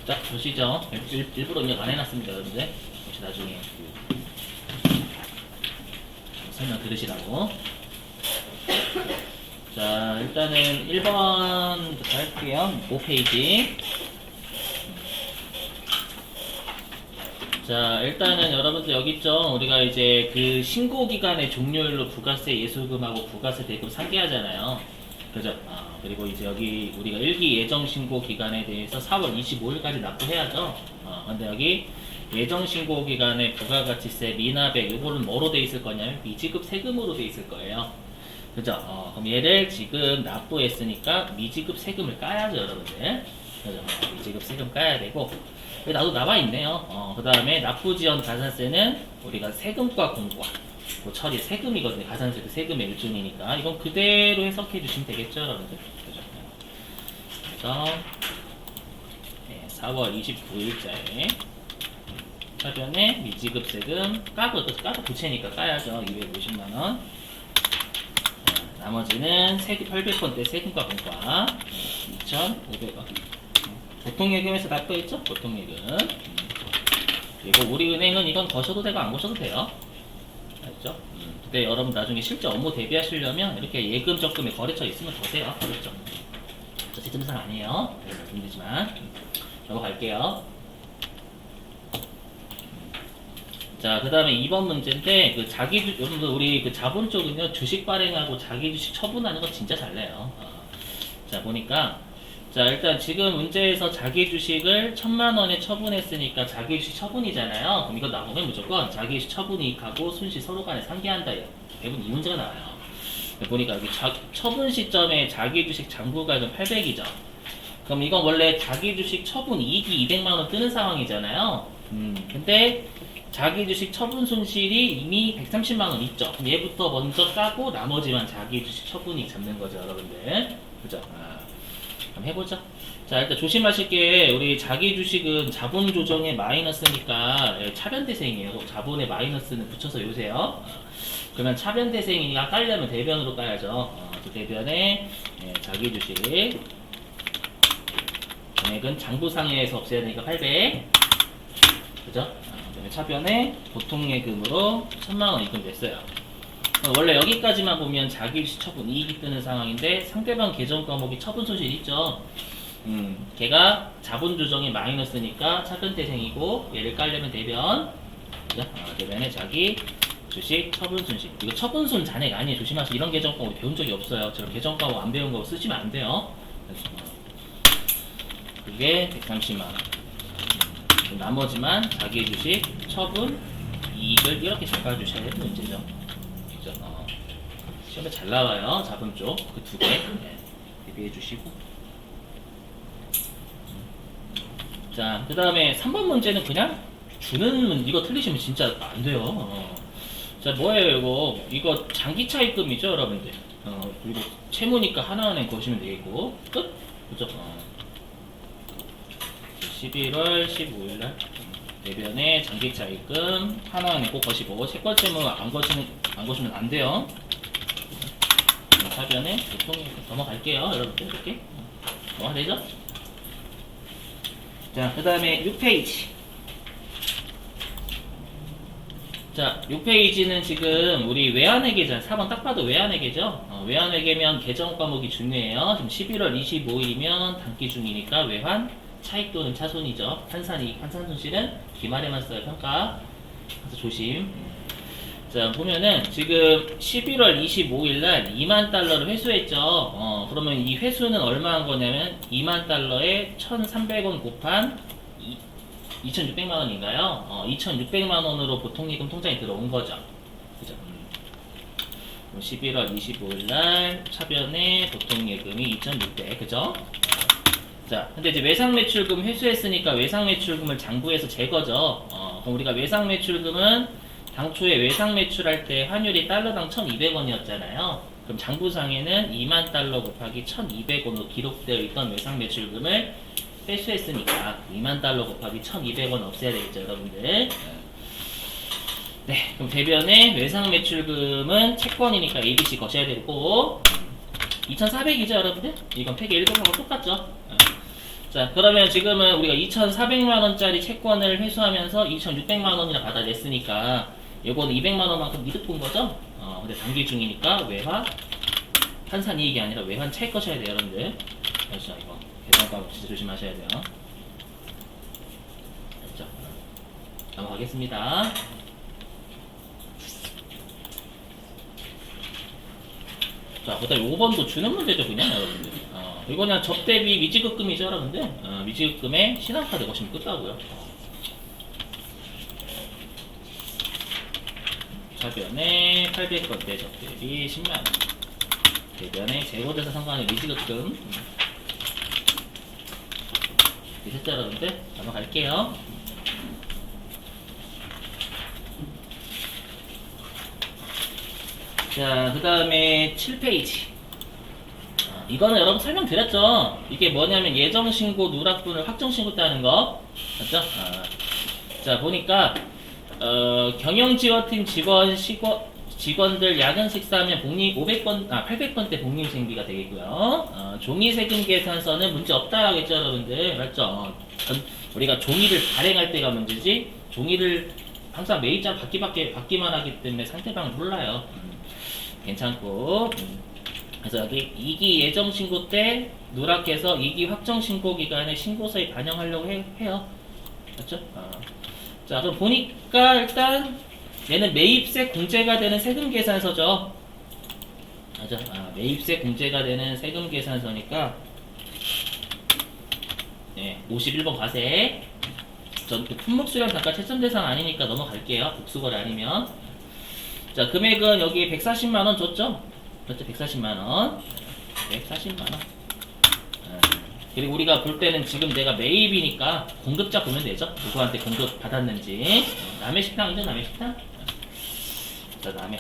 자, 보시죠. 일부러 입력 안 해놨습니다, 여러분들. 혹시 나중에 설명 들으시라고. 자, 일단은 1번부터 할게요. 5페이지. 자, 일단은 여러분들 여기 있죠. 우리가 이제 그 신고기간의 종료일로 부가세 예수금하고 부가세 대금 상계하잖아요. 그죠? 그리고 이제 여기 우리가 일기 예정 신고 기간에 대해서 4월 25일까지 납부해야죠. 근데 여기 예정 신고 기간에 부가가치세, 미납액, 요거는 뭐로 돼 있을 거냐면 미지급 세금으로 돼 있을 거예요. 그죠? 그럼 얘를 지금 납부했으니까 미지급 세금을 까야죠, 여러분들. 그죠? 미지급 세금 까야 되고. 나도 나와 있네요. 그 다음에 납부지원 가산세는 우리가 세금과 공과 뭐 처리 세금이거든요. 가산세도 세금의 일종이니까 이건 그대로 해석해 주시면 되겠죠, 여러분들. 그죠? 그래서 4월 29일자에 사전에 미지급 세금 까고 부채니까 까야죠. 250만원. 나머지는 800건대 세금과 공과 2,500원. 보통예금에서 납부했죠? 보통예금. 그리고 우리은행은 이건 거셔도 되고 안 거셔도 돼요. 알죠? 근데 여러분 나중에 실제 업무 대비하시려면 이렇게 예금 적금에 거래처 있으면 더 돼요. 그렇죠? 저 시점상 아니에요. 네, 말씀드리지만 넘어갈게요. 자, 그 다음에 2번 문제인데 여러분들 우리 그 자본 쪽은요 주식 발행하고 자기 주식 처분하는 거 진짜 잘 내요. 자, 보니까 자, 일단 지금 문제에서 자기 주식을 1,000만원에 처분했으니까 자기 주식 처분이잖아요. 그럼 이거 나오면 무조건 자기 주식 처분이익하고 손실 서로 간에 상계한다. 대부분 이 문제가 나와요. 보니까 여기 처분 시점에 자기 주식 장부가액은 800이죠. 그럼 이건 원래 자기 주식 처분 이익이 200만원 뜨는 상황이잖아요. 근데 자기 주식 처분 손실이 이미 130만원 있죠. 그럼 얘부터 먼저 까고 나머지만 자기 주식 처분이익 잡는 거죠, 여러분들. 그죠? 한번 해보죠. 자, 일단 조심하실 게 우리 자기 주식은 자본 조정의 마이너스니까 차변대생이에요. 자본의 마이너스는 붙여서 요세요. 그러면 차변대생이니까 깔려면 대변으로 까야죠. 대변에 자기 주식 금액은 장부상해에서 없애야 되니까 800. 그죠? 그다음에 차변에 보통예금으로 1,000만원 입금됐어요. 원래 여기까지만 보면 자기 주식 처분 이익이 뜨는 상황인데 상대방 계정 과목이 처분 손실 있죠. 걔가 자본 조정이 마이너스니까 차변대생이고 얘를 깔려면 대변. 그죠? 대변에 자기 주식 처분 손실. 이거 처분 손 잔액 아니에요. 조심하세요. 이런 계정 과목 배운 적이 없어요. 저런 계정 과목 안 배운 거 쓰시면 안 돼요. 그게 130만원. 나머지만 자기 주식 처분 이익을 이렇게 잡아주셔야 되는 문제죠. 시험에 잘 나와요. 자본 쪽 그 두 개 대비해 주시고. 자, 그 다음에 3번 문제는 그냥 주는 이거 틀리시면 진짜 안 돼요. 자, 뭐예요 이거 장기차 입금이죠, 여러분들. 그리고 채무니까 하나은행 거시면 되겠고 끝. 그죠? 11월 15일날 대변에 장기차 입금 하나은행 꼭 거시고 채권 채무 안 거시면 안 돼요. 사변에 보통 넘어갈게요, 여러분들. 이렇게 넘어가되죠? 자, 그 다음에 6페이지. 자, 6페이지는 지금 우리 외환회계잖아요. 4번 딱 봐도 외환회계죠. 외환회계면 계정 과목이 중요해요. 지금 11월 25일이면 단기 중이니까 외환 차익 또는 차손이죠. 환산이익, 환산손실은 기말에만 써요. 평가. 그래서 조심. 자, 보면은 지금 11월 25일날 2만 달러를 회수했죠. 그러면 이 회수는 얼마 한 거냐면 2만 달러에 1,300원 곱한 2,600만 원인가요? 2,600만 원으로 보통예금 통장에 들어온 거죠. 그죠? 11월 25일날 차변에 보통예금이 2,600, 그죠? 자, 근데 이제 외상매출금 회수했으니까 외상매출금을 장부에서 제거죠. 그럼 우리가 외상매출금은 당초에 외상 매출할 때 환율이 달러당 1,200원이었잖아요. 그럼 장부상에는 2만 달러 곱하기 1,200원으로 기록되어 있던 외상 매출금을 회수했으니까 2만 달러 곱하기 1,200원 없애야 되겠죠, 여러분들. 네, 그럼 대변에 외상 매출금은 채권이니까 ABC 거셔야 되고 2,400이죠, 여러분들? 이건 폐기 1번하고 똑같죠. 자, 그러면 지금은 우리가 2,400만원짜리 채권을 회수하면서 2,600만원이나 받아냈으니까 요거는 200만원만큼 이득 본 거죠? 근데 단기 중이니까 외환, 환산이익이 아니라 외환 차익 거셔야 돼요, 여러분들. 알죠? 이거 계산과 진짜 조심하셔야 돼요. 알죠? 넘어가겠습니다. 자, 그다음에 5번도 주는 문제죠, 그냥 여러분들. 이거 그냥 접대비 미지급금이죠, 여러분들. 미지급금에 신한카 내고시면 끝나고요. 차변에 800건대 접대비 10만원. 대변에 재고대사 상관의 미지급금. 됐죠, 여러분들? 넘어갈게요. 자, 그 다음에 7페이지. 이거는 여러분 설명드렸죠? 이게 뭐냐면 예정신고 누락분을 확정신고 때 하는 거. 맞죠? 자, 보니까, 경영지원팀 직원들 야근 식사하면 복리 800건대 복리후생비가 되겠고요. 종이세금 계산서는 문제 없다라고 했죠, 여러분들. 맞죠? 우리가 종이를 발행할 때가 문제지, 종이를 항상 매입자 받기만 하기 때문에 상대방을 몰라요. 괜찮고. 그래서 여기 2기 예정신고 때 누락해서 2기 확정신고 기간에 신고서에 반영하려고 해요. 맞죠? 자, 그럼 보니까 일단 얘는 매입세 공제가 되는 세금 계산서죠. 맞아. 매입세 공제가 되는 세금 계산서니까 51번 과세. 전 품목수량 단가 채점 대상 아니니까 넘어갈게요. 복수거래 아니면. 자, 금액은 여기 140만원 줬죠? 그렇죠? 140만원. 140만원. 그리고 우리가 볼 때는 지금 내가 매입이니까 공급자 보면 되죠? 누구한테 공급 받았는지. 남의 식당이죠? 남의 식당? 자, 다음에.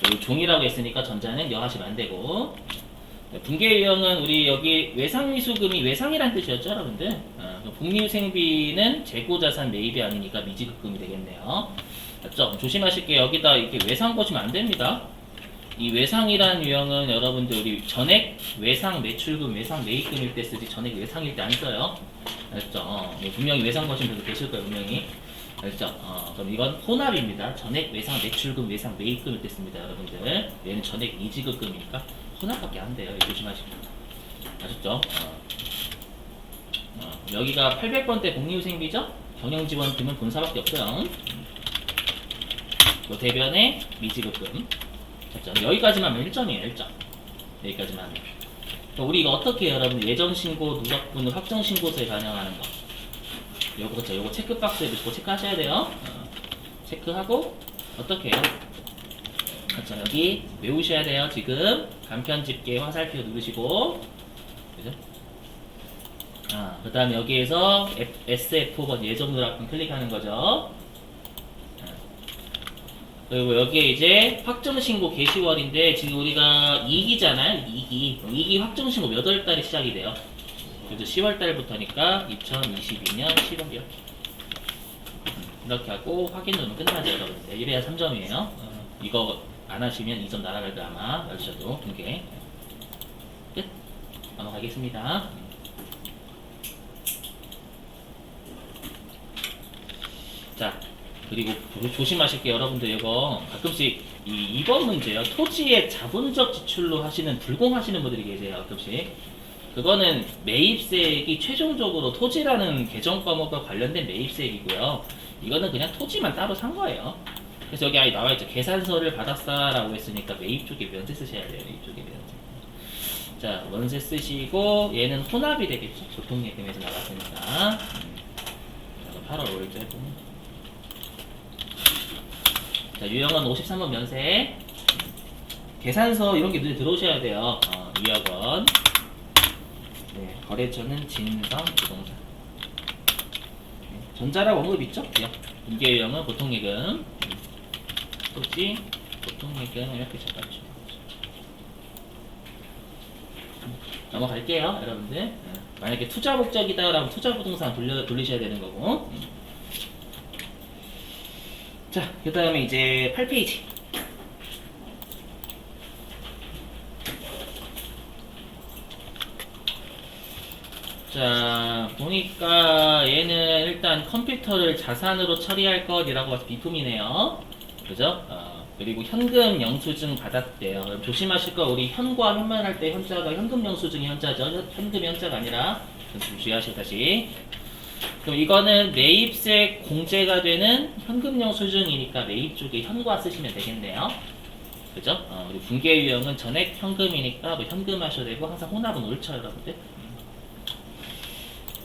여기 종이라고 했으니까 전자는 여하시면 안 되고. 분계 유형은 우리 여기 외상미수금이 외상이란 뜻이었죠, 여러분들? 복리후생비는 재고자산 매입이 아니니까 미지급금이 되겠네요. 맞죠? 조심하실게요. 여기다 이렇게 외상 거시면 안 됩니다. 이 외상이란 유형은 여러분들 우리 전액 외상 매출금, 외상 매입금일 때 쓰지 전액 외상일 때 안 써요. 알죠? 분명히 외상 거시는 분들 계실 거예요, 분명히. 알죠? 그럼 이건 혼합입니다. 전액 외상 매출금, 외상 매입금일 때 씁니다, 여러분들. 얘는 전액 미지급금이니까 혼합밖에 안 돼요. 조심하시고. 아셨죠? 여기가 800번대 복리후생비죠? 경영지원팀은 본사밖에 없어요. 대변에 미지급금. 됐죠? 여기까지만 하면 1점이에요, 1점. 여기까지만 하면. 우리 이거 어떻게 해요, 여러분? 예정신고 누락분을 확정신고서에 반영하는 거. 요거, 그쵸? 요거 체크박스에 넣고 체크하셔야 돼요. 체크하고, 어떻게 해요? 그쵸? 여기 외우셔야 돼요, 지금. 간편 집계 화살표 누르시고. 그죠? 그 다음에 여기에서 SF4번 예정 누락분 클릭하는 거죠. 그리고 여기에 이제 확정신고 게시월인데 지금 우리가 2기잖아요. 2기 확정신고 몇 월달에 시작이 돼요? 그래서 10월달부터니까 2022년 11월. 이렇게 하고 확인 누르면 끝나죠, 여러분들. 이래야 3점이에요. 이거 안 하시면 2점 날아갈 거 아마 열셔도 분개. 끝. 넘어가겠습니다. 자, 그리고 조심하실 게 여러분들 이거 가끔씩 이 2번 문제요. 토지의 자본적 지출로 하시는 불공하시는 분들이 계세요. 가끔씩. 그거는 매입세액이 최종적으로 토지라는 개정 과목과 관련된 매입세액이고요. 이거는 그냥 토지만 따로 산 거예요. 그래서 여기 아예 나와있죠. 계산서를 받았다라고 했으니까 매입 쪽에 면세 쓰셔야 돼요. 매입 쪽에 면세. 자, 원세 쓰시고 얘는 혼합이 되겠죠. 교통예금에서 나갔으니까. 8월 5일째 보면. 자, 유형은 53번 면세. 계산서 이런 게 눈에 들어오셔야 돼요. 2억 원. 네, 거래처는 진성 부동산. 전자라고 언급 있죠? 분계 유형은 보통예금. 토지, 보통예금 이렇게 잡아주시면 넘어갈게요, 여러분들. 만약에 투자 목적이다라고 투자 부동산 돌리셔야 되는 거고. 자, 그 다음에 이제 8페이지. 자, 보니까 얘는 일단 컴퓨터를 자산으로 처리할 것이라고 해서 비품이네요. 그죠? 그리고 현금 영수증 받았대요. 그럼 조심하실 거 우리 현과 현만 할 때 현자가 현금 영수증이 현자죠. 현금이 현자가 아니라 주의하시고 다시. 그럼 이거는 매입세 공제가 되는 현금 영수증이니까 매입 쪽에 현과 쓰시면 되겠네요. 그죠? 그리고 분계 유형은 전액 현금이니까 뭐 현금 하셔도 되고 항상 혼합은 옳죠, 여러분들.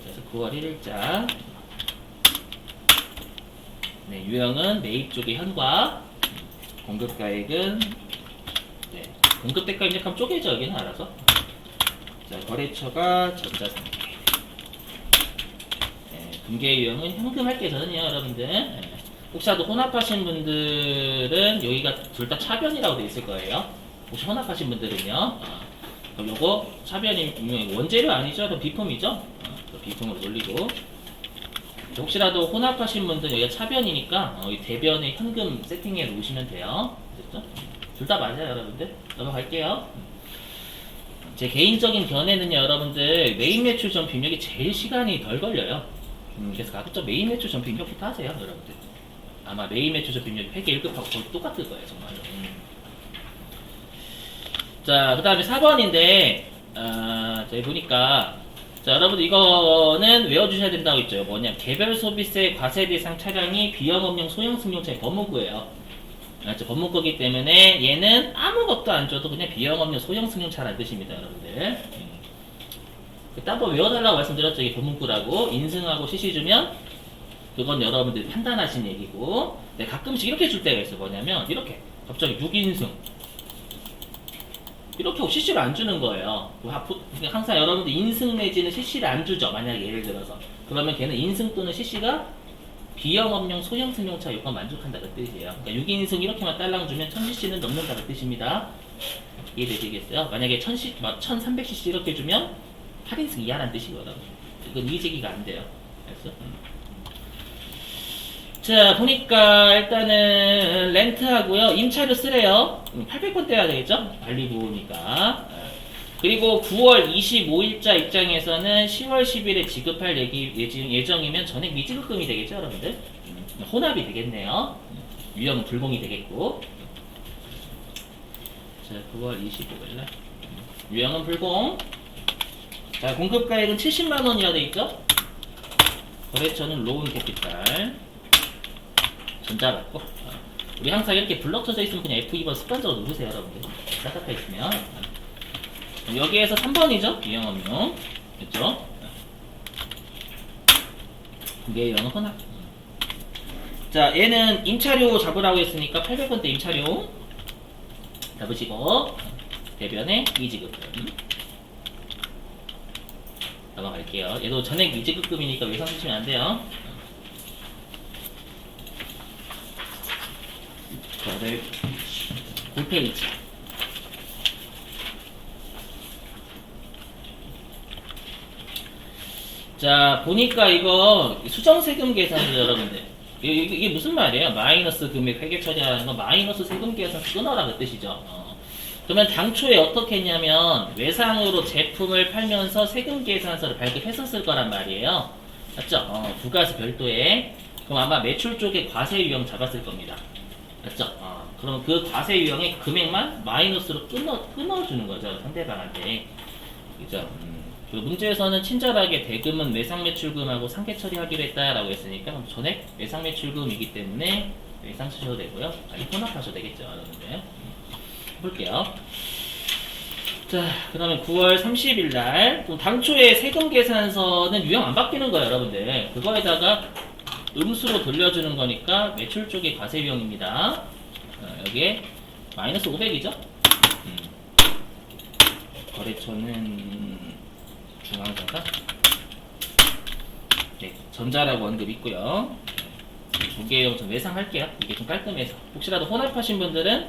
그래서 9월 1일자. 네, 유형은 매입 쪽에 현과, 공급가액은 네, 공급대가 입력하면 쪼개져 여기는 알아서. 자, 거래처가 전자상계. 네, 분계 유형은 현금 할게 저는요, 여러분들. 네. 혹시라도 혼합하신 분들은 여기가 둘 다 차변이라고 돼 있을 거예요. 혹시 혼합하신 분들은요. 그럼 요거 차변이 원재료 아니죠? 그럼 비품이죠? 비품으로 돌리고. 혹시라도 혼합하신 분들은 여기가 차변이니까 이 대변에 현금 세팅해 놓으시면 돼요. 됐죠? 둘 다 맞아요, 여러분들. 넘어갈게요. 제 개인적인 견해는요, 여러분들 메인 매출 전 비밀이 제일 시간이 덜 걸려요. 그래서 가급적 메인 매출 전 비밀부터 하세요, 여러분들. 아마 메인 매출 전 비밀 회계 1급하고 거의 똑같을 거예요, 정말로. 자, 그 다음에 4번인데, 저희 보니까, 자, 여러분들 이거는 외워주셔야 된다고 했죠. 뭐냐, 개별 소비세 과세 대상 차량이 비영업용 소형 승용차의 법문구예요. 알죠? 법문구이기 때문에 얘는 아무것도 안 줘도 그냥 비영업용 소형 승용차라는 뜻입니다, 여러분들. 그때 한번 외워달라고 말씀드렸죠. 이게 법문구라고. 인승하고 CC 주면 그건 여러분들이 판단하신 얘기고, 네, 가끔씩 이렇게 줄 때가 있어요. 뭐냐면 이렇게 갑자기 6인승 이렇게 하고 CC를 안 주는 거예요. 항상 여러분들 인승 내지는 CC를 안 주죠. 만약에 예를 들어서 그러면 걔는 인승 또는 CC가 비영업용 소형 승용차 요건 만족한다는 뜻이에요. 그러니까 6인승 이렇게만 딸랑 주면 1000cc는 넘는다는 뜻입니다. 이해되시겠어요? 만약에 1300cc 이렇게 주면 8인승 이하라는 뜻이거든요. 이건 이해제기가 안 돼요. 알았어? 자, 보니까 일단은 렌트하고요. 임차료 쓰래요. 800번 떼야 되겠죠? 관리보호니까. 그리고 9월 25일자 입장에서는 10월 10일에 지급할 예정이면 전액 미지급금이 되겠죠, 여러분들? 혼합이 되겠네요. 유형은 불공이 되겠고. 자, 9월 25일날. 유형은 불공. 자, 공급가액은 70만원이라 되어있죠? 거래처는 로운 캐피탈. 전자받고. 우리 항상 이렇게 블럭 쳐져 있으면 그냥 F2번 습관적으로 누르세요, 여러분들. 싹싹 있으면. 여기에서 3번이죠? 비영업용. 됐죠? 이게 영어 혼합. 자, 얘는 임차료 잡으라고 했으니까 800번대 임차료 잡으시고, 대변에 미지급금. 넘어갈게요. 얘도 전액 미지급금이니까 외상 쓰시면 안 돼요. 저를 굴페이지. 자, 보니까 이거 수정세금 계산이죠, 여러분들. 이게 무슨 말이에요? 마이너스 금액 회계 처리하는 거 마이너스 세금 계산 끊어라 그 뜻이죠. 그러면 당초에 어떻게 했냐면 외상으로 제품을 팔면서 세금 계산서를 발급했었을 거란 말이에요. 맞죠? 부가세 별도에. 그럼 아마 매출 쪽에 과세 유형 잡았을 겁니다. 맞죠? 그럼 그 과세 유형의 금액만 마이너스로 끊어주는 거죠, 상대방한테. 그죠? 그 문제에서는 친절하게 대금은 외상매출금하고 상계 처리하기로 했다라고 했으니까 전액 외상매출금이기 때문에 외상 쓰셔도 되고요. 아니, 혼합하셔도 되겠죠, 여러분들. 볼게요. 자, 그러면 9월 30일 날, 당초에 세금 계산서는 유형 안 바뀌는 거예요, 여러분들. 그거에다가 음수로 돌려주는 거니까 매출 쪽이 과세 유형입니다. 여기에 마이너스 500이죠? 거래처는 중앙사가 네, 전자라고 언급 있고요. 조개용 좀 외상할게요. 이게 좀 깔끔해서. 혹시라도 혼합하신 분들은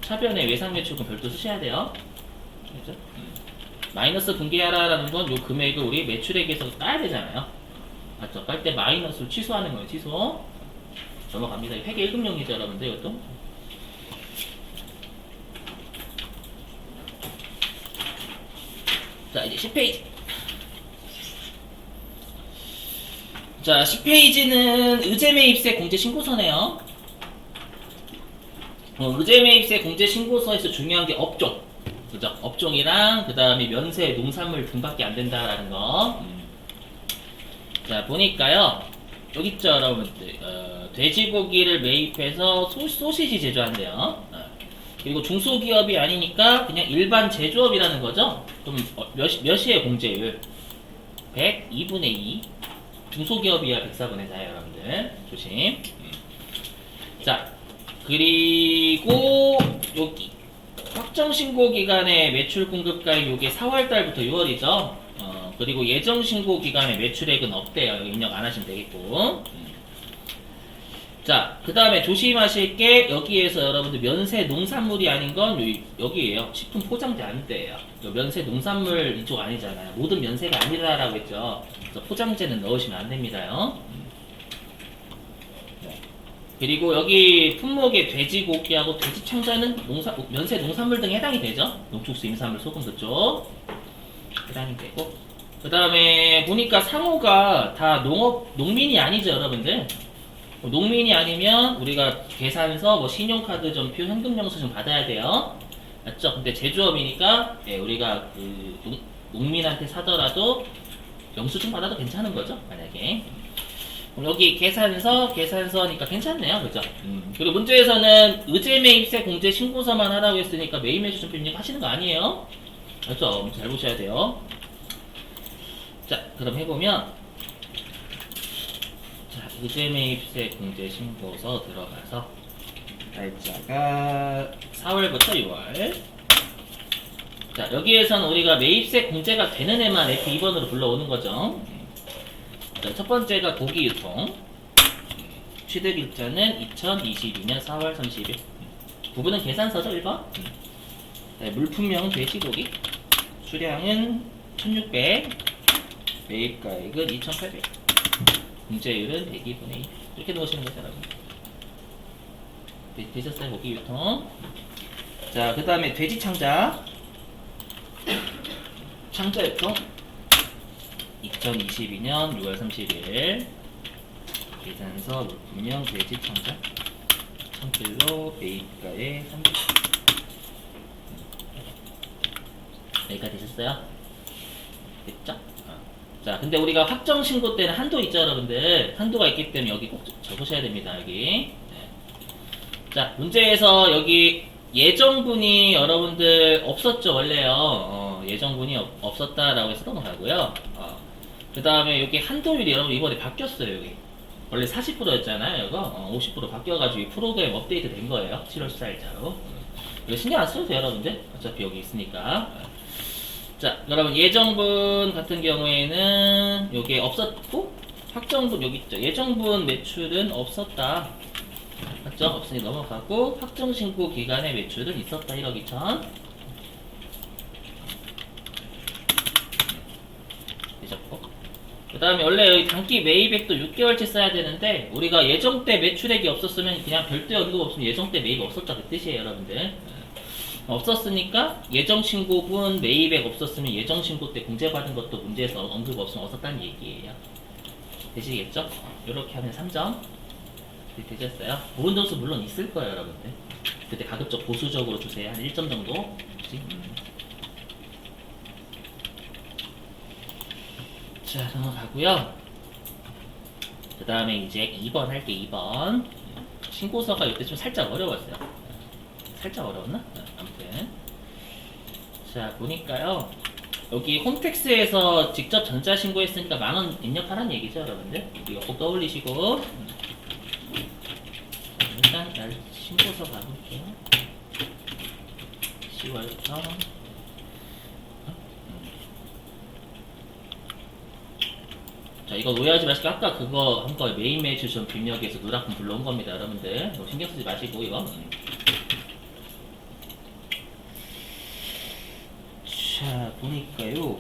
차변에 외상 매출금 별도 쓰셔야 돼요. 그렇죠? 마이너스 분기하라라는 건 요 금액을 우리 매출액에서 따야 되잖아요. 맞죠? 깔 때 마이너스를 취소하는 거예요. 취소. 넘어갑니다. 회계 1금용이죠, 여러분들, 이것도. 자, 이제 10페이지. 자, 10페이지는 의제매입세 공제신고서네요. 의제매입세 공제신고서에서 중요한 게 업종. 그죠? 업종이랑 그 다음에 면세, 농산물 등밖에 안 된다라는 거. 자, 보니까요. 여기 있죠, 여러분들. 돼지고기를 매입해서 소시지 제조한대요. 그리고 중소기업이 아니니까 그냥 일반 제조업이라는 거죠. 그럼 몇이에요, 공제율? 102분의 2. 중소기업이야 104분의 4예요, 여러분들. 조심. 자, 그리고 여기 확정신고 기간의 매출 공급가액 요게 4월달부터 6월이죠. 그리고 예정신고 기간의 매출액은 없대요. 여기 입력 안 하시면 되겠고. 자, 그 다음에 조심하실 게 여기에서 여러분들 면세 농산물이 아닌 건 여기에요. 식품 포장재 아닌데요. 면세 농산물 이쪽 아니잖아요. 모든 면세가 아니라라고 했죠. 그래서 포장재는 넣으시면 안 됩니다요. 그리고 여기 품목의 돼지고기하고 돼지창자는 면세 농산물 등에 해당이 되죠. 농축수, 임산물, 소금 그쪽 해당이 되고. 그 다음에 보니까 상호가 다 농민이 아니죠, 여러분들. 농민이 아니면 우리가 계산서, 뭐 신용카드 전표, 현금영수증 받아야 돼요. 맞죠? 근데 제조업이니까 우리가 그 농민한테 사더라도 영수증 받아도 괜찮은 거죠, 만약에. 여기 계산서니까 괜찮네요, 그죠? 그리고 문제에서는 의제매입세 공제 신고서만 하라고 했으니까 매입매수 전표 입력하시는 거 아니에요? 맞죠? 잘 보셔야 돼요. 자, 그럼 해보면, 자, 의제매입세 공제 신고서 들어가서 날짜가 4월부터 6월. 자, 여기에선 우리가 매입세 공제가 되는 애만 F2번으로 불러오는 거죠. 자, 첫 번째가 고기 유통. 취득일자는 2022년 4월 30일. 부분은 계산서죠, 1번. 네, 물품명 돼지고기. 수량은 1600. 매입가액은 2800. 공제율은 102분의 2. 이렇게 넣으시는 거죠, 여러분. 되셨어요, 고기 유통. 자, 그 다음에 돼지 창자. 창자 유통. 2022년 6월 30일. 계산서 물품명 돼지 창자. 청필로 매입가액 300. 여기까지 되셨어요? 됐죠? 자, 근데 우리가 확정 신고 때는 한도 있죠, 여러분들. 한도가 있기 때문에 여기 꼭 적으셔야 됩니다, 여기. 네. 자, 문제에서 여기 예정분이 여러분들 없었죠, 원래요. 예정분이 없었다라고 해서 넘어가고요. 그 다음에 여기 한도율이 여러분 이번에 바뀌었어요, 여기. 원래 40%였잖아요, 이거. 50% 바뀌어가지고 프로그램 업데이트 된 거예요. 7월 14일자로. 이거 신경 안 써도 돼요, 여러분들. 어차피 여기 있으니까. 자, 여러분 예정분 같은 경우에는 요게 없었고 확정분 여기 있죠. 예정분 매출은 없었다. 맞죠? 없으니 넘어가고 확정신고 기간의 매출은 있었다. 1억 2천. 되셨고. 그 다음에 원래 여기 단기 매입액도 6개월치 써야 되는데 우리가 예정 때 매출액이 없었으면 그냥 별도의 언급 없으면 예정 때 매입 없었다 그 뜻이에요, 여러분들. 없었으니까 예정신고분 매입액 없었으면 예정신고 때 공제받은 것도 문제에서 언급 없으면 없었다는 얘기예요. 되시겠죠? 이렇게 하면 3점 되셨어요? 모른 점수 물론 있을 거예요, 여러분들. 그때 가급적 보수적으로 주세요. 한 1점 정도. 자, 넘어가고요. 그 다음에 이제 2번 할게. 2번 신고서가 이때 좀 살짝 어려웠어요. 살짝 어려웠나? 아무튼 자, 보니까요 여기 홈택스에서 직접 전자신고했으니까 10,000원 입력하라는 얘기죠, 여러분들. 이거 꼭 떠올리시고. 일단 날 신고서 가볼게요. 10월부터 자, 이거 오해하지 마시고 아까 그거 한 거에 메인 매출 전 입력해서 누락금 불러온 겁니다, 여러분들. 뭐 신경 쓰지 마시고 이거. 자, 보니까요.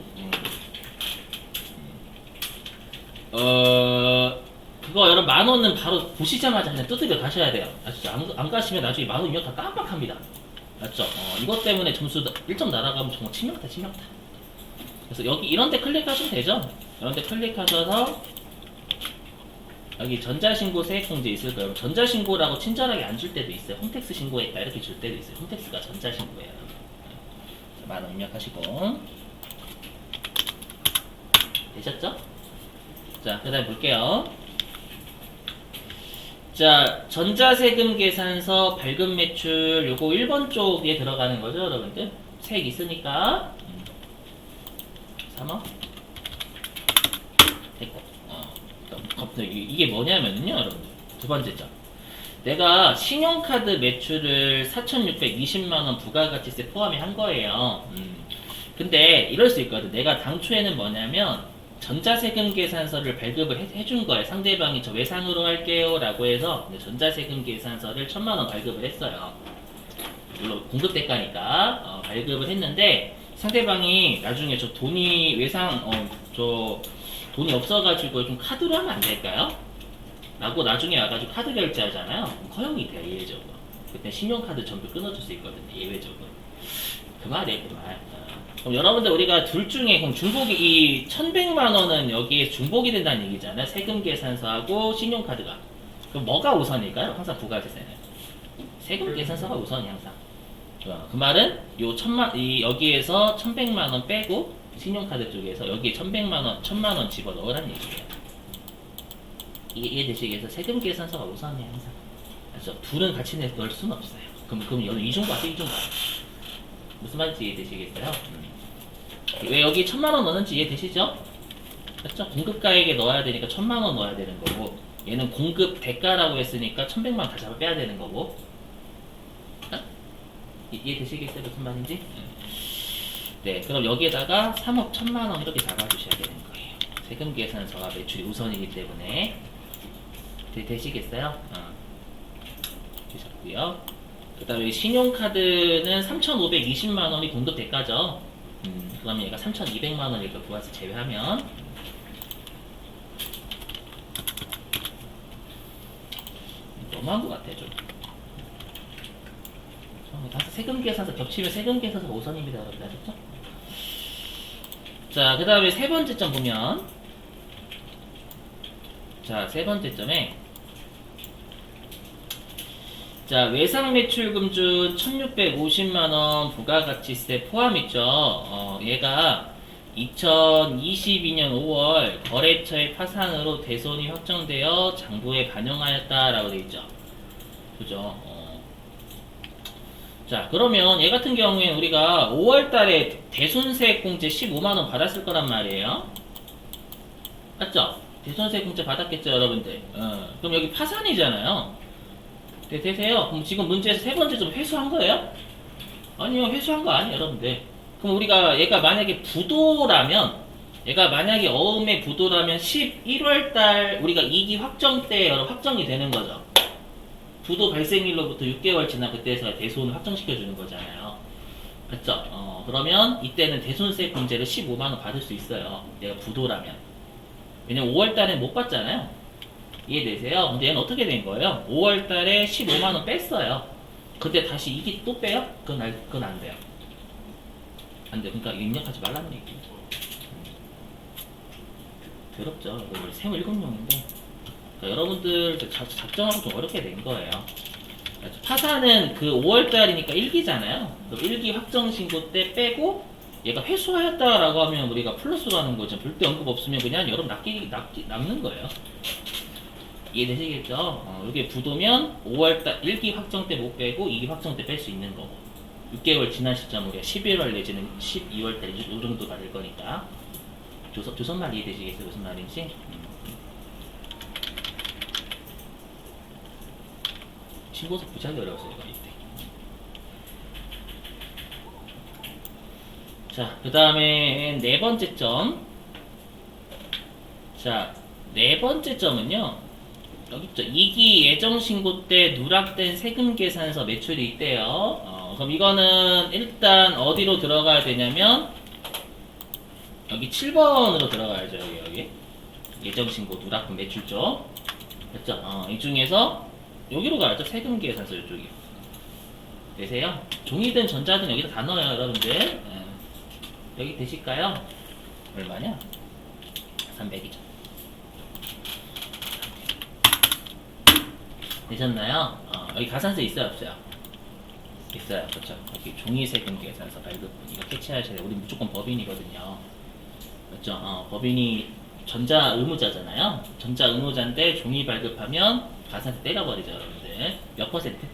그거 여러분 10,000원은 바로 보시자마자 그냥 두드려 가셔야 돼요. 아시죠? 안 가시면 나중에 10,000원 입력 다 깜빡합니다. 맞죠? 이것 때문에 점수 1점 날아가면 정말 치명타. 그래서 여기 이런 데 클릭하시면 되죠? 이런 데 클릭하셔서 여기 전자신고 세액공제 있을 거예요. 전자신고라고 친절하게 안 줄 때도 있어요. 홈택스 신고했다 이렇게 줄 때도 있어요. 홈택스가 전자신고예요. 자, 만원 입력하시고 되셨죠? 자, 그 다음에 볼게요. 자, 전자세금 계산서 발급 매출 요거 1번 쪽에 들어가는 거죠, 여러분들? 세액 있으니까 3억 됐고. 이게 뭐냐면요, 여러분. 두 번째 점. 내가 신용카드 매출을 4,620만원 부가가치세 포함에 한 거예요. 근데 이럴 수 있거든. 내가 당초에는 뭐냐면 전자세금 계산서를 발급을 해준 거예요. 상대방이 저 외상으로 할게요 라고 해서 전자세금 계산서를 1,000만원 발급을 했어요. 물론 공급 대가니까 발급을 했는데 상대방이 나중에 저 돈이 외상 저 돈이 없어가지고 좀 카드로 하면 안 될까요? 라고 나중에 와가지고 카드 결제하잖아요. 허용이 돼요, 예외적으로. 그때 신용카드 전부 끊어줄 수 있거든요, 예외적으로. 그 말이에요, 그 말. 그럼 여러분들 우리가 둘 중에 그럼 중복이 이 1,100만원은 여기에 중복이 된다는 얘기잖아요. 세금 계산서하고 신용카드가. 그럼 뭐가 우선일까요? 항상 부가세는. 세금 계산서가 우선이 항상. 그 말은 요 여기에서 1,100만원 빼고 신용카드 쪽에서 여기에 1,100만원 집어넣으라는 얘기예요. 이게 이해되시겠어요? 세금 계산서가 우선이에요, 항상. 그래서 둘은 같이 넣을 수는 없어요. 그럼 여기 이중과 이중과. 무슨 말인지 이해되시겠어요? 왜 여기 1,000만원 넣는지 이해되시죠? 그렇죠? 공급가액에 넣어야 되니까 1,000만원 넣어야 되는 거고, 얘는 공급 대가라고 했으니까 1,100만원 다 잡아 빼야 되는 거고. 이해되시겠어요? 무슨 말인지? 네, 그럼 여기에다가 3억 1,000만원 이렇게 잡아주셔야 되는 거예요. 세금 계산서가 매출이 우선이기 때문에. 되시겠어요? 되셨고요. 그 다음에 신용카드는 3,520만원이 공급 대가죠. 그러면 얘가 3,200만원 이렇게 부가세 제외하면 너무한 것 같아요, 좀. 세금 계산서 겹치면 세금 계산서가 우선입니다, 여러분들. 아셨죠? 자, 그 다음에 세 번째 점 보면, 자, 세 번째 점에, 자, 외상 매출 금준 1,650만원 부가가치세 포함 있죠. 얘가 2022년 5월 거래처의 파산으로 대손이 확정되어 장부에 반영하였다라고 되어 있죠. 그죠? 자, 그러면 얘 같은 경우에는 우리가 5월달에 대손세액 공제 15만원 받았을 거란 말이에요. 맞죠? 대손세액 공제 받았겠죠, 여러분들? 그럼 여기 파산이잖아요. 되세요? 그럼 지금 문제에서 세 번째 좀 회수한 거예요? 아니요, 회수한 거 아니에요, 여러분들. 그럼 우리가 얘가 만약에 부도라면, 얘가 만약에 어음의 부도라면 11월달 우리가 2기 확정 때 확정이 되는 거죠. 부도 발생일로부터 6개월 지나 그때서 대손을 확정시켜주는 거잖아요. 맞죠? 그러면 이때는 대손세 공제를 15만원 받을 수 있어요. 얘가 부도라면. 왜냐면 5월달에 못 받잖아요. 이해되세요? 근데 얘는 어떻게 된 거예요? 5월달에 15만원 뺐어요. 근데 다시 2기 또 빼요? 그건 안 돼요. 안 돼요. 그러니까 입력하지 말라는 얘기. 더럽죠? 이거 우리 세무 7명인데. 여러분들 작정하고 좀 어렵게 된 거예요. 파산은 그 5월달이니까 1기잖아요. 그럼 1기 확정신고 때 빼고 얘가 회수하였다라고 하면 우리가 플러스로 하는 거죠. 별도 언급 없으면 그냥 여러분 남는 거예요. 이해되시겠죠? 이게 부도면 5월달 1기 확정 때 못 빼고 2기 확정 때 뺄 수 있는 거고 6개월 지난 시점 우리가 11월 내지는 12월달 이 정도 받을 거니까 조선말 이해되시겠어요? 무슨 말인지? 신고서 부착이 어려웠어요, 이거 이때. 자, 그 다음에 네 번째 점. 자, 네 번째 점은요. 여기 있죠. 2기 예정신고 때 누락된 세금 계산서 매출이 있대요. 그럼 이거는 일단 어디로 들어가야 되냐면 여기 7번으로 들어가야죠. 여기 예정신고 누락된 매출죠. 됐죠? 이 중에서 여기로 가야죠. 세금 계산서 이쪽이. 되세요? 종이든 전자든 여기다 다 넣어요, 여러분들. 여기 되실까요? 얼마냐? 300이죠. 되셨나요? 여기 가산세 있어요, 없어요? 있어요. 그렇죠. 여기 종이세금 계산서 발급 이거 캐치하셔야 돼요. 우리 무조건 법인이거든요. 그렇죠. 법인이 전자 의무자잖아요. 전자 의무자인데 종이 발급하면 가산세 때려버리죠, 여러분들. 몇 퍼센트?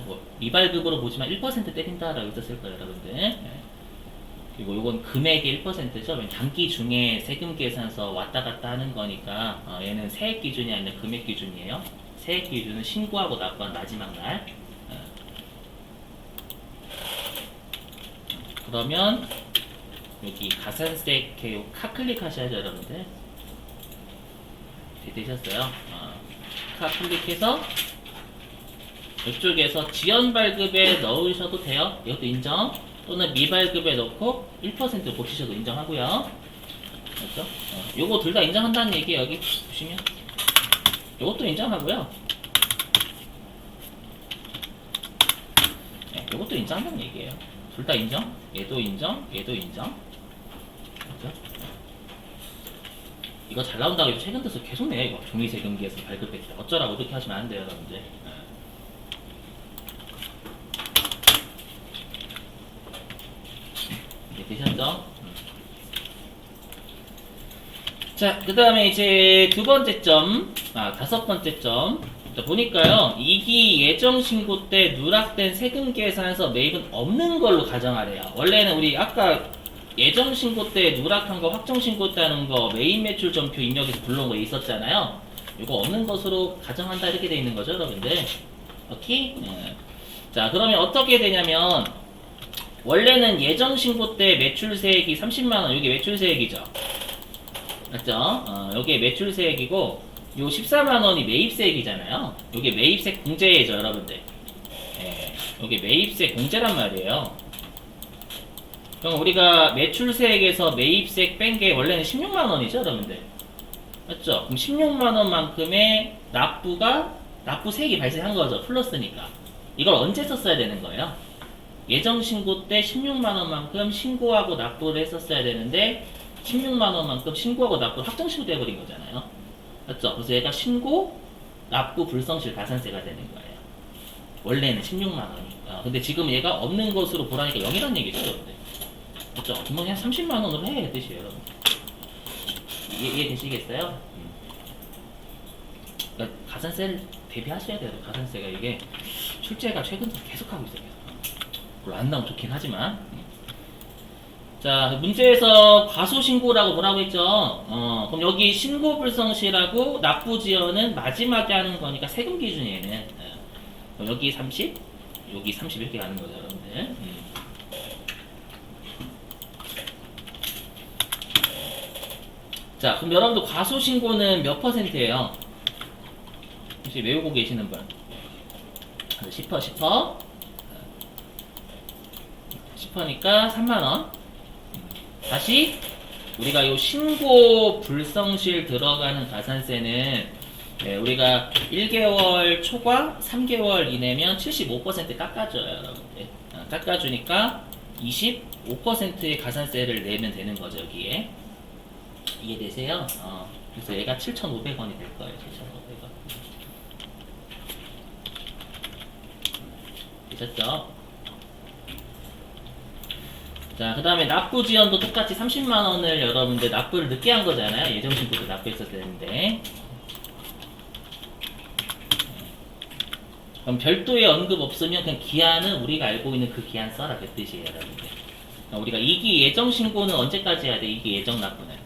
뭐 미발급으로 보지만 1% 때린다라고 썼을 거예요, 여러분들. 네. 그리고 요건 금액의 1%죠. 단기 중에 세금 계산서 왔다 갔다 하는 거니까 얘는 세액 기준이 아니라 금액 기준이에요. 세액 기준은 신고하고 납부한 마지막 날. 그러면 여기 가산세 개요 카 클릭하셔야죠, 여러분들. 되셨어요? 카 클릭해서 이쪽에서 지연 발급에 넣으셔도 돼요. 이것도 인정. 또는 미발급에 넣고 1% 고치셔도 인정하고요. 그렇죠? 요거 둘 다 인정한다는 얘기예요. 여기 보시면 요것도 인정하고요. 네, 요것도 인정한다는 얘기예요. 둘 다 인정. 얘도 인정. 얘도 인정. 그렇죠? 이거 잘 나온다고 해서 최근 들어서 계속 내요. 이거 종이세금기에서 발급했을 때 어쩌라고 이렇게 하시면 안 돼요, 여러분들. 되셨죠? 자, 그 다음에 이제 두 번째 점, 다섯 번째 점. 자, 보니까요, 이기 예정 신고 때 누락된 세금 계산서 매입은 없는 걸로 가정하래요. 원래는 우리 아까 예정 신고 때 누락한 거, 확정 신고 때 하는 거, 매입 매출 전표 입력해서 불러온 거 있었잖아요. 이거 없는 것으로 가정한다 이렇게 돼 있는 거죠, 여러분들. 오케이? 네. 자, 그러면 어떻게 되냐면, 원래는 예정 신고 때 매출세액이 30만원, 여기 매출세액이죠. 맞죠? 여기 매출세액이고, 요 14만원이 매입세액이잖아요. 여기 매입세 공제죠, 여러분들. 예, 여기 매입세 공제란 말이에요. 그럼 우리가 매출세액에서 매입세액 뺀 게 원래는 16만원이죠, 여러분들. 맞죠? 그럼 16만원만큼의 납부세액이 발생한 거죠, 플러스니까. 이걸 언제 썼어야 되는 거예요? 예정 신고 때 16만원만큼 신고하고 납부를 했었어야 되는데 16만원만큼 신고하고 납부 확정 신고 돼버린 거잖아요. 맞죠? 그래서 얘가 신고, 납부 불성실 가산세가 되는 거예요. 원래는 16만원이. 근데 지금 얘가 없는 것으로 보라니까 0이라는 얘기죠, 여러분들. 맞죠? 그러면 그냥 30만원으로 해, 뜻이에요, 여러분. 이해되시겠어요? 그러니까 가산세를 대비하셔야 돼요, 가산세가. 이게 출제가 최근 계속 하고 있어요. 물론 안 나오면 좋긴 하지만. 자, 문제에서 과소신고라고 뭐라고 했죠? 그럼 여기 신고불성실하고 납부지연은 마지막에 하는 거니까 세금 기준에는 여기 30, 여기 30 이렇게 가는 거죠, 여러분들. 자, 그럼 여러분들 과소신고는 몇 %예요? 혹시 외우고 계시는 분? 10%. 10%니까 3만원. 다시 우리가 요 신고 불성실 들어가는 가산세는 우리가 1개월 초과 3개월 이내면 75% 깎아줘요, 여러분들. 깎아주니까 25%의 가산세를 내면 되는 거죠, 여기에. 이해되세요? 그래서 얘가 7,500원이 될 거예요, 7,500원. 되셨죠? 자, 그 다음에 납부 지연도 똑같이 30만원을 여러분들 납부를 늦게 한 거잖아요. 예정신고도 납부했어야 되는데. 그럼 별도의 언급 없으면 그냥 기한은 우리가 알고 있는 그 기한 써라, 그 뜻이에요, 여러분들. 우리가 2기 예정신고는 언제까지 해야 돼? 2기 예정 납부는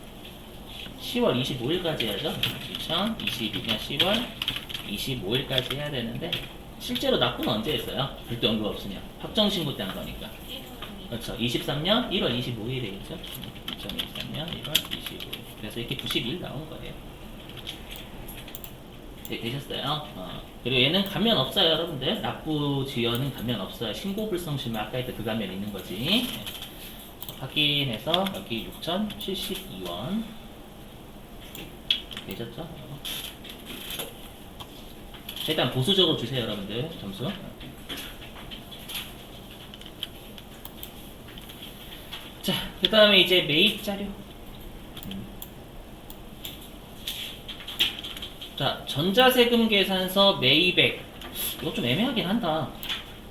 10월 25일까지 해야죠. 2022년 10월 25일까지 해야 되는데 실제로 납부는 언제 했어요? 별도 언급 없으면 확정신고 때 한 거니까. 그렇죠. 23년 1월 25일이겠죠. 2023년 1월 25일. 그래서 이렇게 90일 나온 거예요. 되셨어요? 그리고 얘는 감면 없어요, 여러분들. 납부 지연은 감면 없어요. 신고 불성실만 아까 했던 그 감면 있는 거지. 확인해서 여기 6,072원. 되셨죠? 일단 보수적으로 주세요, 여러분들. 점수. 자, 그 다음에 이제 매입 자료. 자, 전자세금 계산서 매입액 이거 좀 애매하긴 한다.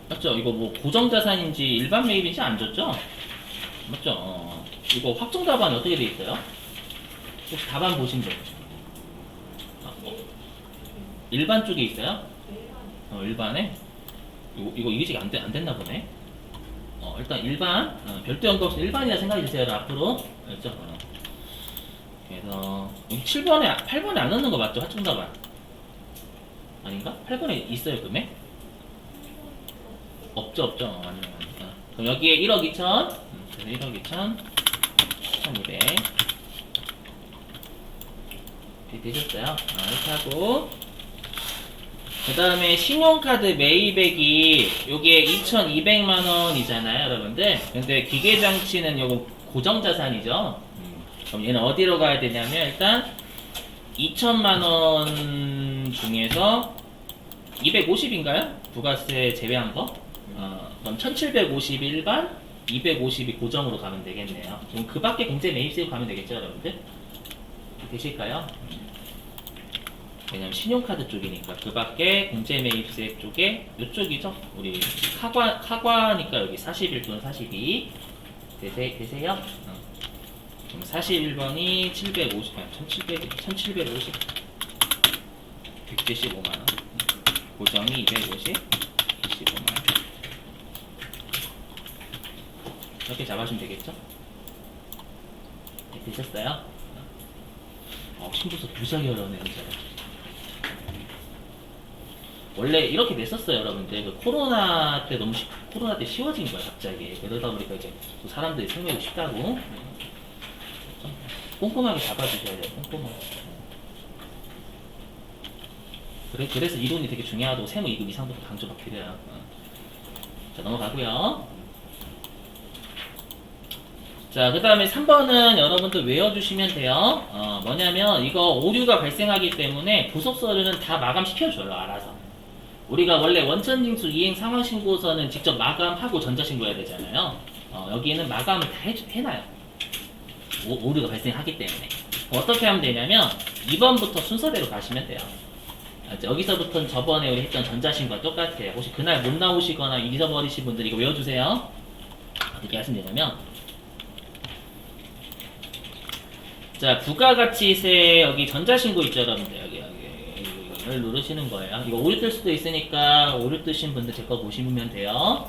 맞죠? 이거 뭐 고정자산인지 일반 매입인지 안 줬죠? 맞죠? 이거 확정 답안이 어떻게 돼 있어요? 혹시 답안 보신 분? 일반 쪽에 있어요? 일반에? 이거 이게 안 됐나 보네? 일단 일반, 별도 연금 없이 일반이라 생각해 주세요, 앞으로. 알죠? 그래서, 7번에, 8번에 안 넣는 거 맞죠? 확정 답안. 아닌가? 8번에 있어요, 금액? 없죠. 맞네. 그럼 여기에 1억 2천, 그래서 1억 2천, 1200. 되셨어요? 이렇게 하고. 그 다음에 신용카드 매입액이 요게 2,200만원이잖아요, 여러분들. 근데 기계장치는 요거 고정자산이죠. 그럼 얘는 어디로 가야 되냐면, 일단 2천만원 중에서 250인가요? 부가세 제외한 거? 그럼 1750 일반, 250이 고정으로 가면 되겠네요. 그럼 그 밖에 공제 매입세로 가면 되겠죠, 여러분들? 되실까요? 왜냐면 신용카드 쪽이니까 그 밖에 공제 매입세 쪽에 이쪽이죠. 우리 카과니까 여기 41 또는 42 되세요? 그럼 41번이 750, 1750 175만원 고정이 250 25만원 이렇게 잡아주면 되겠죠? 네, 되셨어요? 신고서 무지하게 어려우네요. 원래 이렇게 냈었어요, 여러분들. 코로나 때 코로나 때 쉬워진 거예요, 갑자기. 그러다 보니까 이제 또 사람들이 생명이 쉽다고. 꼼꼼하게 잡아주셔야 돼요, 꼼꼼하게. 그래서 이론이 되게 중요하다고 세무 2급 이상부터 강조받게 돼요. 자, 넘어가고요. 자, 그 다음에 3번은 여러분들 외워주시면 돼요. 뭐냐면 이거 오류가 발생하기 때문에 부속서류는 다 마감시켜줘요, 알아서. 우리가 원래 원천징수 이행 상황신고서는 직접 마감하고 전자신고해야 되잖아요. 여기는 마감을 다 해놔요. 오류가 발생하기 때문에. 어떻게 하면 되냐면 2번부터 순서대로 가시면 돼요. 여기서부터는 저번에 우리 했던 전자신고와 똑같아요. 혹시 그날 못 나오시거나 잊어버리신 분들 이거 외워주세요. 어떻게 하시면 되냐면 자, 부가가치세 여기 전자신고 있죠, 여러분들. 여기를 누르시는 거예요. 이거 오류 뜰 수도 있으니까 오류 뜨신 분들 제 거 보시면 돼요.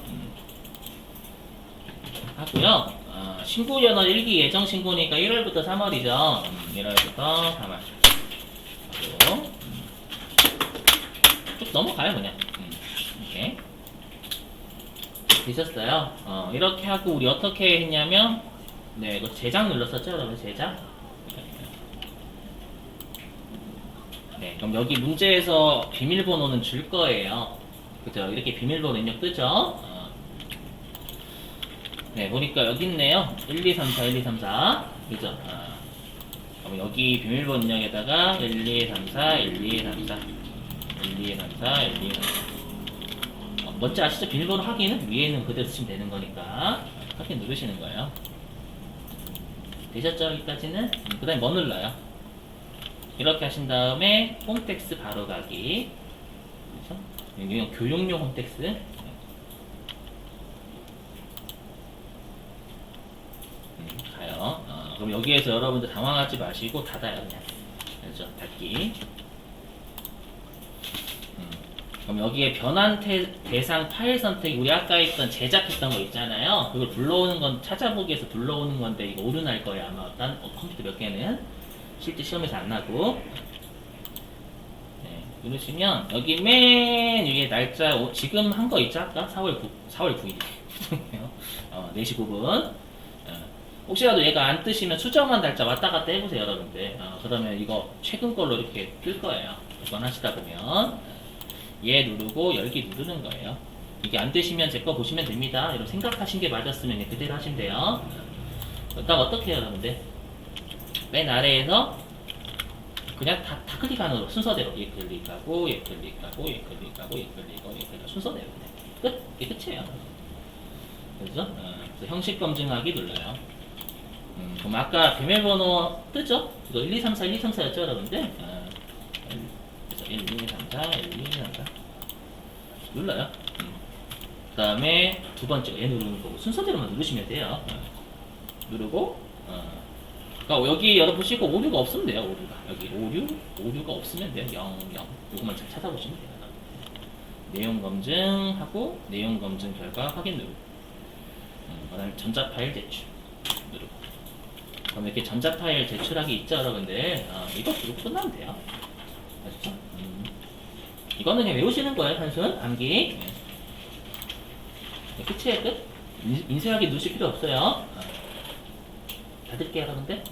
하고요. 신고연원 1기 예정 신고니까 1월부터 3월이죠. 1월부터 3월. 하고 쭉 넘어가요, 그냥. 이렇게. 되셨어요? 이렇게 하고 우리 어떻게 했냐면 네, 이거 제작 눌렀었죠, 여러분? 제작. 네, 그럼 여기 문제에서 비밀번호는 줄 거예요. 그죠? 이렇게 비밀번호 입력 뜨죠? 네, 보니까 여기 있네요. 1, 2, 3, 4, 1, 2, 3, 4. 그죠? 그럼 여기 비밀번호 입력에다가 1, 2, 3, 4, 1, 2, 3, 4. 1, 2, 3, 4, 1, 2, 3, 4. 뭔지 아시죠? 비밀번호 확인은 위에는 그대로 쓰시면 되는 거니까. 확인 누르시는 거예요. 되셨죠? 여기까지는? 그 다음에 뭐 눌러요? 이렇게 하신 다음에 홈택스 바로 가기. 그렇죠? 여기 교육용 홈택스. 가요. 그럼 여기에서 여러분들 당황하지 마시고 닫아요, 그냥. 그렇죠? 닫기. 그럼 여기에 변환 대상 파일 선택, 우리 아까 했던 제작했던 거 있잖아요. 그걸 불러오는 건 찾아보기 위해서 불러오는 건데 이거 오류 날 거예요, 아마. 딴 컴퓨터 몇 개는 실제 시험에서 안 나고. 네, 누르시면 여기 맨 위에 날짜 지금 한 거 있죠, 아까 4월 9일 4시 9분. 혹시라도 얘가 안 뜨시면 수정한 날짜 왔다 갔다 해보세요, 여러분들. 그러면 이거 최근 걸로 이렇게 뜰 거예요. 이번 하시다 보면 얘 누르고 열기 누르는 거예요. 이게 안 되시면 제 거 보시면 됩니다. 여러분 생각하신 게 맞았으면 그대로 하시면 돼요. 일단 어떻게 해요, 여러분들? 맨 아래에서 그냥 다 클릭하는 거로 순서대로 얘 클릭하고 얘 클릭하고 얘 클릭하고 얘 클릭하고 얘 클릭하고 순서대로 끝! 이게 끝이에요. 그죠? 그래서 형식 검증하기 눌러요. 그럼 아까 비밀번호 뜨죠? 이거 1, 2, 3, 4, 1, 2, 3, 4였죠, 여러분들? 그래서 1, 2, 3, 4, 1, 2, 3, 4 눌러요. 그 다음에 두 번째 얘 누르는 거고 순서대로만 누르시면 돼요. 누르고 그러니까 여기 열어보시고 오류가 없으면 돼요. 오류가 없으면 돼요. 0, 0 요것만 잘 찾아보시면 돼요. 내용 검증하고 내용 검증 결과 확인 누르고 그 다음에 전자 파일 제출 누르고 그럼 이렇게 전자 파일 제출하기 있죠 여러분들. 이거 누르고 끝나면 돼요. 아시죠? 이거는 그냥 외우시는 거예요. 단순 암기. 끝이에요. 끝. 인쇄하기 누르실 필요 없어요. 닫을게요 여러분들.